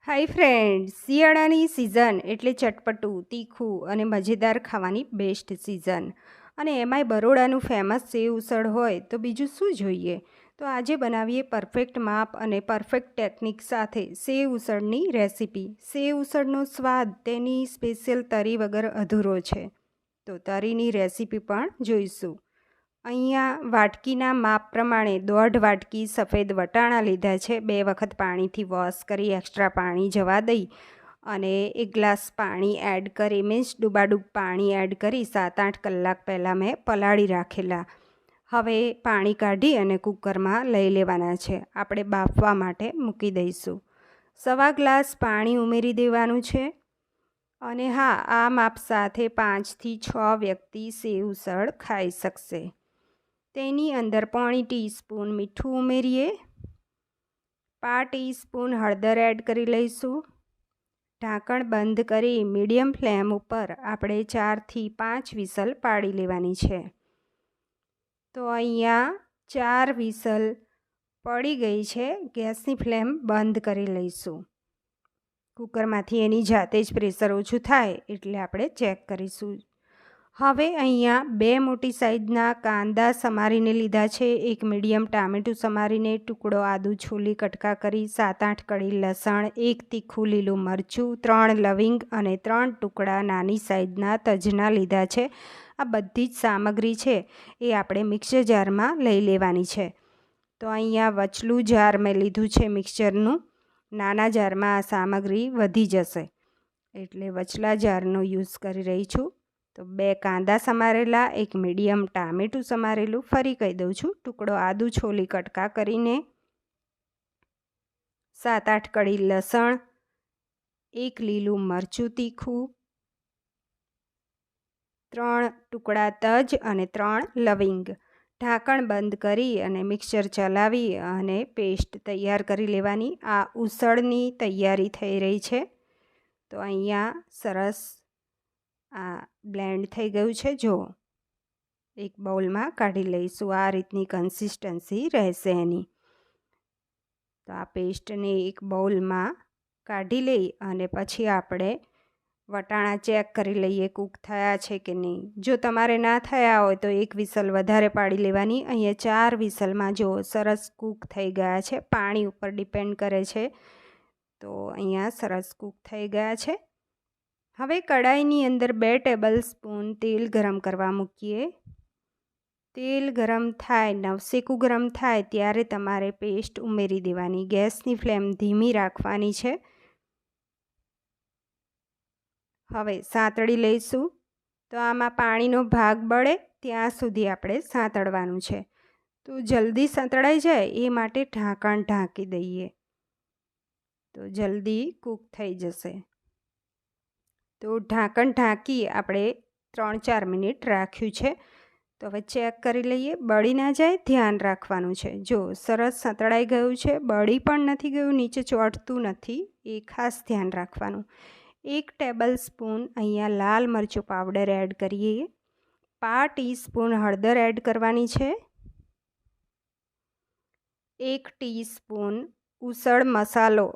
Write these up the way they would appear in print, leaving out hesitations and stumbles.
Hi friends, શિયાળાની season એટલે ચટપટું, તીખું અને મજેદાર ખાવાની બેસ્ટ સિઝન. અને એમાંય બરોડાનું ફેમસ સેવ ઉસળ હોય તો બીજું શું જોઈએ. તો આજે બનાવીએ પરફેક્ટ માપ અને પરફેક્ટ ટેકનિક સાથે સેવ ઉસળની રેસીપી. સેવ ઉસળનો સ્વાદ તેની સ્પેશિયલ તરી વગર અધૂરો છે. તો તરીની રેસીપી પણ જોઈશું. અહીંયા વાટકીના માપ પ્રમાણે 1.5 વાટકી સફેદ વટાણા લીધા છે. 2 વખત પાણીથી વોશ કરી એક્સ્ટ્રા પાણી જવા દઈ અને 1 ગ્લાસ પાણી એડ કરી મીન્સ ડૂબાડૂબ પાણી એડ કરી 7-8 કલાક પહેલાં મેં પલાળી રાખેલા. હવે પાણી કાઢી અને કુકરમાં લઈ લેવાના છે. આપણે બાફવા માટે મૂકી દઈશું. 1.25 ગ્લાસ પાણી ઉમેરી દેવાનું છે. અને હા, આ માપ સાથે 5થી 6 વ્યક્તિ સેવ ઉસળ ખાઈ શકશે. તેની અંદર 1/4 ટીસ્પૂન મીઠું ઉમેરીએ. 1/4 ટીસ્પૂન હળદર એડ કરી લઈશું. ઢાંકણ બંધ કરી મીડિયમ ફ્લેમ ઉપર આપણે 4થી 5 વિસલ પાડી લેવાની છે. તો અહીંયા 4 વિસલ પડી ગઈ છે. ગેસની ફ્લેમ બંધ કરી લઈશું. કુકરમાંથી એની જાતે જ પ્રેશર ઓછું થાય એટલે આપણે ચેક કરીશું. હવે અહીંયા 2 મોટી સાઈઝના કાંદા સમારીને લીધા છે. 1 મીડિયમ ટામેટું સમારીને, ટુકડો આદુ છોલી કટકા કરી, 7-8 કળી લસણ, 1 તીખું લીલું મરચું, 3 લવિંગ અને 3 ટુકડા નાની સાઈઝના તજના લીધા છે. આ બધી જ સામગ્રી છે એ આપણે મિક્સર જારમાં લઈ લેવાની છે. તો અહીંયા વચલું જાર મેં લીધું છે મિક્સરનું. નાના જારમાં આ સામગ્રી વધી જશે એટલે વચલા જારનો યુઝ કરી રહી છું. તો 2 કાંદા સમારેલા, 1 મીડિયમ ટામેટું સમારેલું, ફરી કહી દઉં છું, ટુકડો આદુ છોલી કટકા કરીને, 7-8 કળી લસણ, 1 લીલું મરચું તીખું, 3 ટુકડા તજ અને 3 લવિંગ. ઢાંકણ બંધ કરી અને મિક્સર ચલાવી અને પેસ્ટ તૈયાર કરી લેવાની. આ ઉસળની તૈયારી થઈ રહી છે. તો અહીંયા સરસ આ બ્લેન્ડ થઈ ગયું છે. જો એક બાઉલમાં કાઢી લઈશું. આ રીતની કન્સિસ્ટન્સી રહેશે એની. તો આ પેસ્ટને એક બાઉલમાં કાઢી લઈ અને પછી આપણે વટાણા ચેક કરી લઈએ કૂક થયા છે કે નહીં. જો તમારે ના થયા હોય તો 1 વિસલ વધારે પાડી લેવાની. અહીંયા 4 વિસલમાં જો સરસ કૂક થઈ ગયા છે. પાણી ઉપર ડિપેન્ડ કરે છે. તો અહીંયા સરસ કૂક થઈ ગયા છે. હવે કડાઈની અંદર 2 ટેબલસ્પૂન તેલ ગરમ કરવા મૂકીએ. તેલ ગરમ થાય, નવશેકું ગરમ થાય ત્યારે તમારે પેસ્ટ ઉમેરી દેવાની. ગેસની ફ્લેમ ધીમી રાખવાની છે. હવે સાંતળી લઈશું. તો આમાં પાણીનો ભાગ બળે ત્યાં સુધી આપણે સાંતળવાનું છે. તો જલ્દી સાંતળાઈ જાય એ માટે ઢાંકણ ઢાંકી દઈએ તો જલ્દી કૂક થઈ જશે. તો ઢાંકણ ઢાંકી આપણે 3-4 મિનિટ રાખ્યું છે. તો હવે ચેક કરી લઈએ. બળી ના જાય ધ્યાન રાખવાનું છે. જો સરસ સાંતળાઈ ગયું છે, બળી પણ નથી ગયું, નીચે ચોંટતું નથી, એ ખાસ ધ્યાન રાખવાનું. 1 ટેબલસ્પૂન અહીંયા લાલ મરચું પાવડર એડ કરીએ. 1/4 ટીસ્પૂન હળદર એડ કરવાની છે. 1 ટીસ્પૂન ઉસળ મસાલો,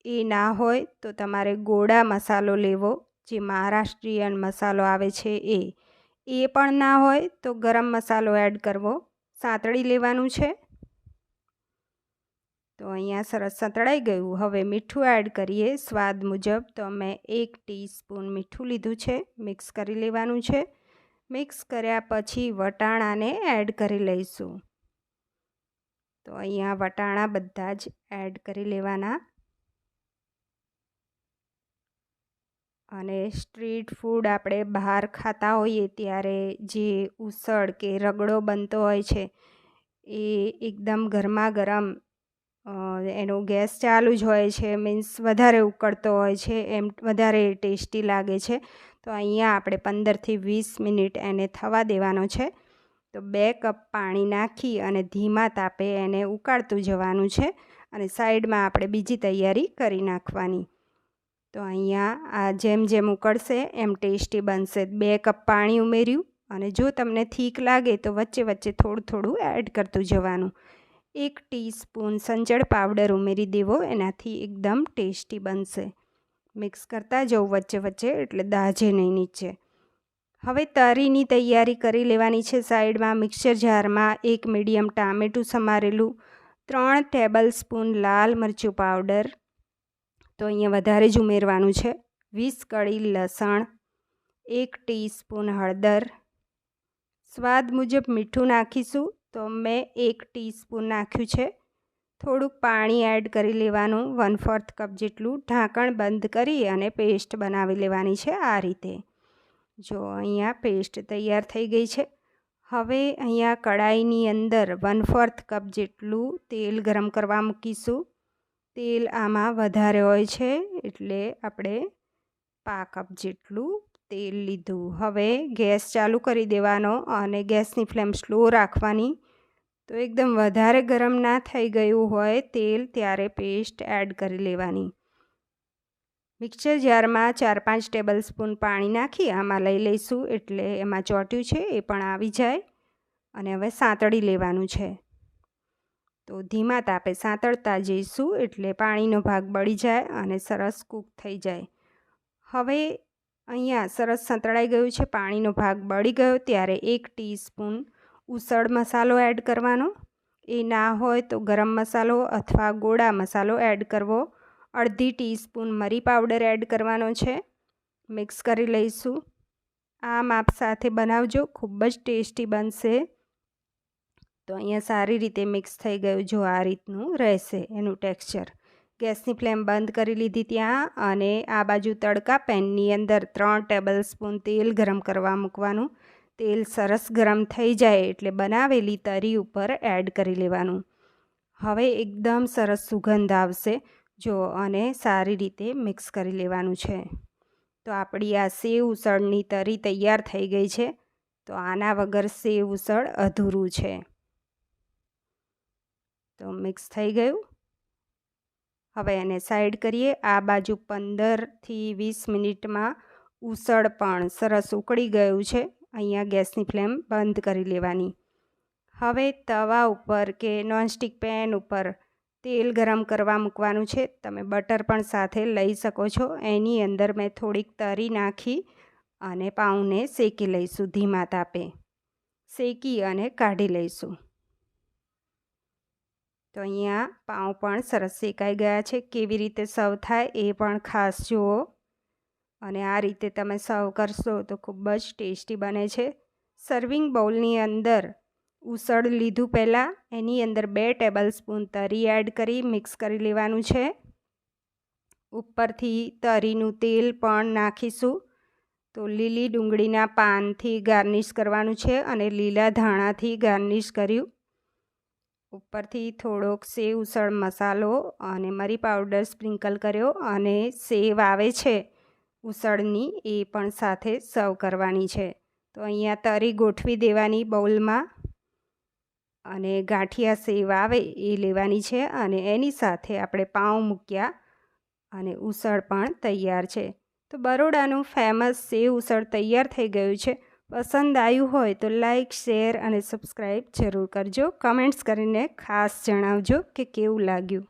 એ ના હોય તો તમારે ગોળા મસાલો લેવો, જે મહારાષ્ટ્રીયન મસાલો આવે છે એ પણ ના હોય તો ગરમ મસાલો એડ કરવો. સાંતળી લેવાનું છે. તો અહીંયા સરસ સાંતળાઈ ગયું. હવે મીઠું એડ કરીએ સ્વાદ મુજબ. તો મેં 1 ટીસ્પૂન મીઠું લીધું છે. મિક્સ કરી લેવાનું છે. મિક્સ કર્યા પછી વટાણાને એડ કરી લઈશું. તો અહીંયા વટાણા બધા જ એડ કરી લેવાના. અને સ્ટ્રીટ ફૂડ આપણે બહાર ખાતા હોઈએ ત્યારે જે ઉસળ કે રગડો બનતો હોય છે એ એકદમ ગરમા ગરમ, એનો ગેસ ચાલુ જ હોય છે, મીન્સ વધારે ઉકળતો હોય છે, એમ વધારે ટેસ્ટી લાગે છે. તો અહીંયા આપણે 15થી 20 મિનિટ એને થવા દેવાનો છે. તો 2 કપ પાણી નાખી અને ધીમા તાપે એને ઉકાળતું જવાનું છે. અને સાઈડમાં આપણે બીજી તૈયારી કરી નાખવાની. તો અહીંયા આ જેમ જેમ ઉકળશે એમ ટેસ્ટી બનશે. 2 કપ પાણી ઉમેર્યું અને જો તમને થીક લાગે તો વચ્ચે વચ્ચે થોડું થોડું એડ કરતું જવાનું. 1 ટીસ્પૂન સંચળ પાવડર ઉમેરી દેવો, એનાથી એકદમ ટેસ્ટી બનશે. મિક્સ કરતા જવું વચ્ચે વચ્ચે એટલે દાજે નહીં નીચે. હવે તરીની તૈયારી કરી લેવાની છે. સાઈડમાં મિક્સર જારમાં 1 મીડિયમ ટામેટું સમારેલું, 3 ટેબલ સ્પૂન લાલ મરચું પાવડર, તો અહીંયા વધારે જ ઉમેરવાનું છે, 20 કળી લસણ, 1 ટીસ્પૂન હળદર, સ્વાદ મુજબ મીઠું નાખીશું, તો મેં 1 ટીસ્પૂન નાખ્યું છે. થોડુંક પાણી એડ કરી લેવાનું, 1/4 કપ જેટલું. ઢાંકણ બંધ કરી અને પેસ્ટ બનાવી લેવાની છે આ રીતે. જો અહીંયા પેસ્ટ તૈયાર થઈ ગઈ છે. હવે અહીંયા કડાઈની અંદર 1/4 કપ જેટલું તેલ ગરમ કરવા મૂકીશું. તેલ આમાં વધારે હોય છે એટલે આપણે 1/2 કપ જેટલું તેલ લીધું. હવે ગેસ ચાલુ કરી દેવાનો અને ગેસની ફ્લેમ સ્લો રાખવાની. તો એકદમ વધારે ગરમ ના થઈ ગયું હોય તેલ ત્યારે પેસ્ટ એડ કરી લેવાની. મિક્સર જારમાં 4-5 ટેબલ સ્પૂન પાણી નાખી આમાં લઈ લઈશું, એટલે એમાં ચોંટ્યું છે એ પણ આવી જાય. અને હવે સાંતળી લેવાનું છે. તો ધીમા તાપે સાંતળતા જઈશું એટલે પાણીનો ભાગ બળી જાય અને સરસ કૂક થઈ જાય. હવે અહીંયા સરસ સંતળાઈ ગયું છે, પાણીનો ભાગ બળી ગયો ત્યારે 1 ટીસ્પૂન ઉસળ મસાલો એડ કરવાનો. એ ના હોય તો ગરમ મસાલો અથવા ગોળા મસાલો એડ કરવો. 1/2 ટીસ્પૂન મરી પાવડર એડ કરવાનો છે. મિક્સ કરી લઈશું. આ માપ સાથે બનાવજો, ખૂબ જ ટેસ્ટી બનશે. તો અહીંયા સારી રીતે મિક્સ થઈ ગયું. જો આ રીતનું રહેશે એનું ટેક્સચર. ગેસની ફ્લેમ બંધ કરી લીધી ત્યાં, અને આ બાજુ તડકા પેનની અંદર 3 ટેબલ સ્પૂન તેલ ગરમ કરવા મૂકવાનું. તેલ સરસ ગરમ થઈ જાય એટલે બનાવેલી તરી ઉપર એડ કરી લેવાનું. હવે એકદમ સરસ સુગંધ આવશે. જો અને સારી રીતે મિક્સ કરી લેવાનું છે. તો આપણી આ સેવ ઉસળની તરી તૈયાર થઈ ગઈ છે. તો આના વગર સેવ ઉસળ અધૂરું છે. તો મિક્સ થઈ ગયું. હવે એને સાઈડ કરીએ. આ બાજુ 15થી 20 મિનિટમાં ઉસળ પણ સરસ ઉકળી ગયું છે. અહીંયા ગેસની ફ્લેમ બંધ કરી લેવાની. હવે તવા ઉપર કે નોનસ્ટિક પેન ઉપર તેલ ગરમ કરવા મૂકવાનું છે. તમે બટર પણ સાથે લઈ શકો છો. એની અંદર મેં થોડીક તરી નાખી અને પાઉંને શેકી લઈશું ધીમા તાપે. શેકી અને કાઢી લઈશું. તો અહીંયા પાઉં પણ સરસ શેકાઈ ગયા છે. કેવી રીતે સર્વ થાય એ પણ ખાસ જુઓ. અને આ રીતે તમે સર્વ કરશો તો ખૂબ જ ટેસ્ટી બને છે. સર્વિંગ બાઉલની અંદર ઉસળ લીધું પહેલાં, એની અંદર 2 ટેબલ સ્પૂન તરી એડ કરી મિક્સ કરી લેવાનું છે. ઉપરથી તરીનું તેલ પણ નાખીશું. તો લીલી ડુંગળીના પાનથી ગાર્નિશ કરવાનું છે અને લીલા ધાણાથી ગાર્નિશ કર્યું. ઉપરથી થોડોક સેવ ઉસળ મસાલો અને મરી પાવડર સ્પ્રિંકલ કર્યો, અને સેવ આવે છે ઉસળની એ પણ સાથે સર્વ કરવાની છે. તો અહીંયા તરી ગોઠવી દેવાની બાઉલમાં, અને ગાંઠિયા સેવ આવે એ લેવાની છે, અને એની સાથે આપણે પાઉં મૂક્યા અને ઉસળ પણ તૈયાર છે. તો બરોડાનું ફેમસ સેવ ઉસળ તૈયાર થઈ ગયું છે. પસંદ આવ્યું હોય તો લાઈક, શેર અને સબસ્ક્રાઈબ જરૂર કરજો. કમેન્ટ્સ કરીને ખાસ જણાવજો કે કેવું લાગ્યું.